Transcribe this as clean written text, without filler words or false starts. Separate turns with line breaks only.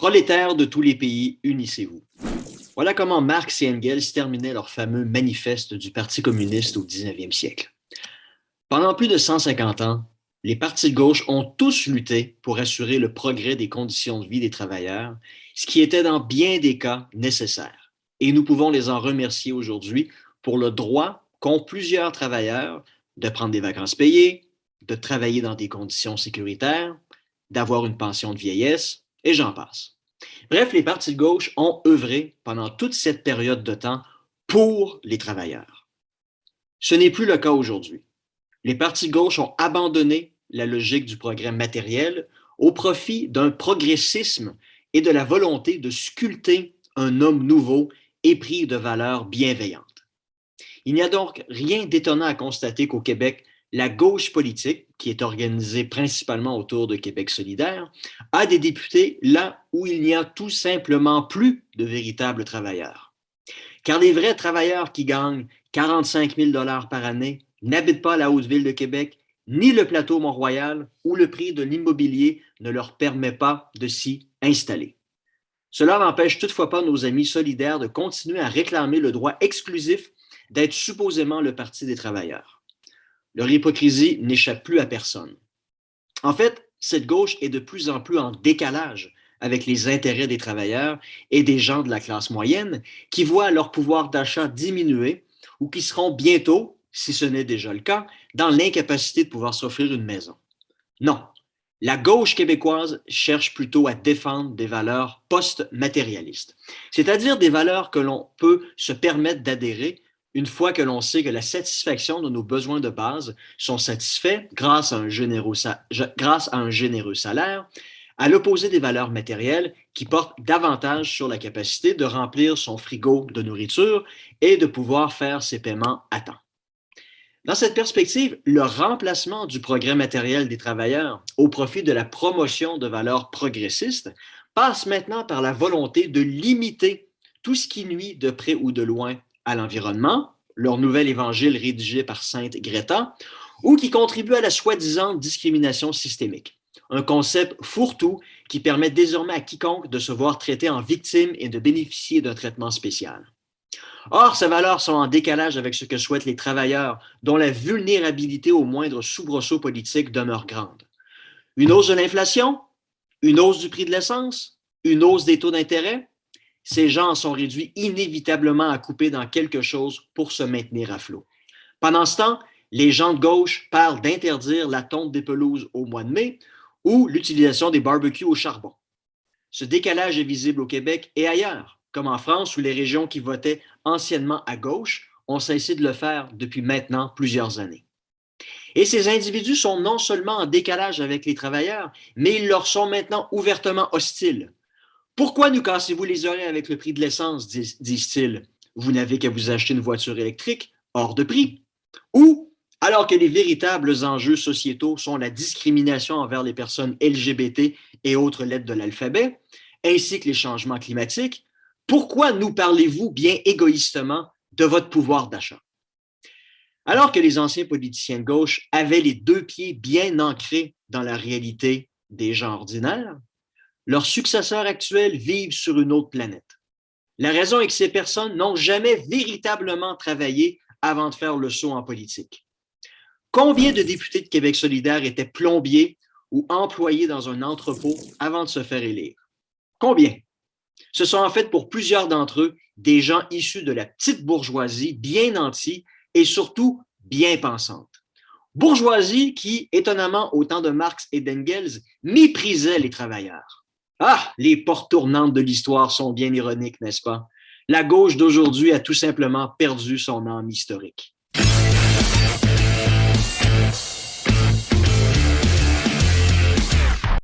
Prolétaires de tous les pays, unissez-vous. Voilà comment Marx et Engels terminaient leur fameux manifeste du Parti communiste au 19e siècle. Pendant plus de 150 ans, les partis de gauche ont tous lutté pour assurer le progrès des conditions de vie des travailleurs, ce qui était dans bien des cas nécessaire. Et nous pouvons les en remercier aujourd'hui pour le droit qu'ont plusieurs travailleurs de prendre des vacances payées, de travailler dans des conditions sécuritaires, d'avoir une pension de vieillesse, et j'en passe. Bref, les partis de gauche ont œuvré pendant toute cette période de temps pour les travailleurs. Ce n'est plus le cas aujourd'hui. Les partis de gauche ont abandonné la logique du progrès matériel au profit d'un progressisme et de la volonté de sculpter un homme nouveau épris de valeurs bienveillantes. Il n'y a donc rien d'étonnant à constater qu'au Québec, la gauche politique, qui est organisée principalement autour de Québec solidaire, a des députés là où il n'y a tout simplement plus de véritables travailleurs. Car les vrais travailleurs qui gagnent 45 000 $ par année n'habitent pas la Haute-Ville de Québec, ni le plateau Mont-Royal, où le prix de l'immobilier ne leur permet pas de s'y installer. Cela n'empêche toutefois pas nos amis solidaires de continuer à réclamer le droit exclusif d'être supposément le Parti des travailleurs. Leur hypocrisie n'échappe plus à personne. En fait, cette gauche est de plus en plus en décalage avec les intérêts des travailleurs et des gens de la classe moyenne qui voient leur pouvoir d'achat diminuer ou qui seront bientôt, si ce n'est déjà le cas, dans l'incapacité de pouvoir s'offrir une maison. Non, la gauche québécoise cherche plutôt à défendre des valeurs post-matérialistes, c'est-à-dire des valeurs que l'on peut se permettre d'adhérer une fois que l'on sait que la satisfaction de nos besoins de base sont satisfaits grâce à un généreux salaire, à l'opposé des valeurs matérielles qui portent davantage sur la capacité de remplir son frigo de nourriture et de pouvoir faire ses paiements à temps. Dans cette perspective, le remplacement du progrès matériel des travailleurs au profit de la promotion de valeurs progressistes passe maintenant par la volonté de limiter tout ce qui nuit de près ou de loin à l'environnement, leur nouvel évangile rédigé par Sainte Greta, ou qui contribue à la soi-disant discrimination systémique. Un concept fourre-tout qui permet désormais à quiconque de se voir traité en victime et de bénéficier d'un traitement spécial. Or, ces valeurs sont en décalage avec ce que souhaitent les travailleurs, dont la vulnérabilité au moindre soubresaut politique demeure grande. Une hausse de l'inflation, une hausse du prix de l'essence, une hausse des taux d'intérêt, ces gens sont réduits inévitablement à couper dans quelque chose pour se maintenir à flot. Pendant ce temps, les gens de gauche parlent d'interdire la tonte des pelouses au mois de mai ou l'utilisation des barbecues au charbon. Ce décalage est visible au Québec et ailleurs, comme en France où les régions qui votaient anciennement à gauche ont cessé de le faire depuis maintenant plusieurs années. Et ces individus sont non seulement en décalage avec les travailleurs, mais ils leur sont maintenant ouvertement hostiles. Pourquoi nous cassez-vous les oreilles avec le prix de l'essence, disent-ils. Vous n'avez qu'à vous acheter une voiture électrique hors de prix. Ou, alors que les véritables enjeux sociétaux sont la discrimination envers les personnes LGBT et autres lettres de l'alphabet, ainsi que les changements climatiques, pourquoi nous parlez-vous bien égoïstement de votre pouvoir d'achat? Alors que les anciens politiciens de gauche avaient les deux pieds bien ancrés dans la réalité des gens ordinaires, leurs successeurs actuels vivent sur une autre planète. La raison est que ces personnes n'ont jamais véritablement travaillé avant de faire le saut en politique. Combien de députés de Québec solidaire étaient plombiers ou employés dans un entrepôt avant de se faire élire? Combien? Ce sont en fait pour plusieurs d'entre eux des gens issus de la petite bourgeoisie bien nantie et surtout bien pensante. Bourgeoisie qui, étonnamment au temps de Marx et d'Engels, méprisait les travailleurs. Ah, les portes tournantes de l'histoire sont bien ironiques, n'est-ce pas? La gauche d'aujourd'hui a tout simplement perdu son âme historique.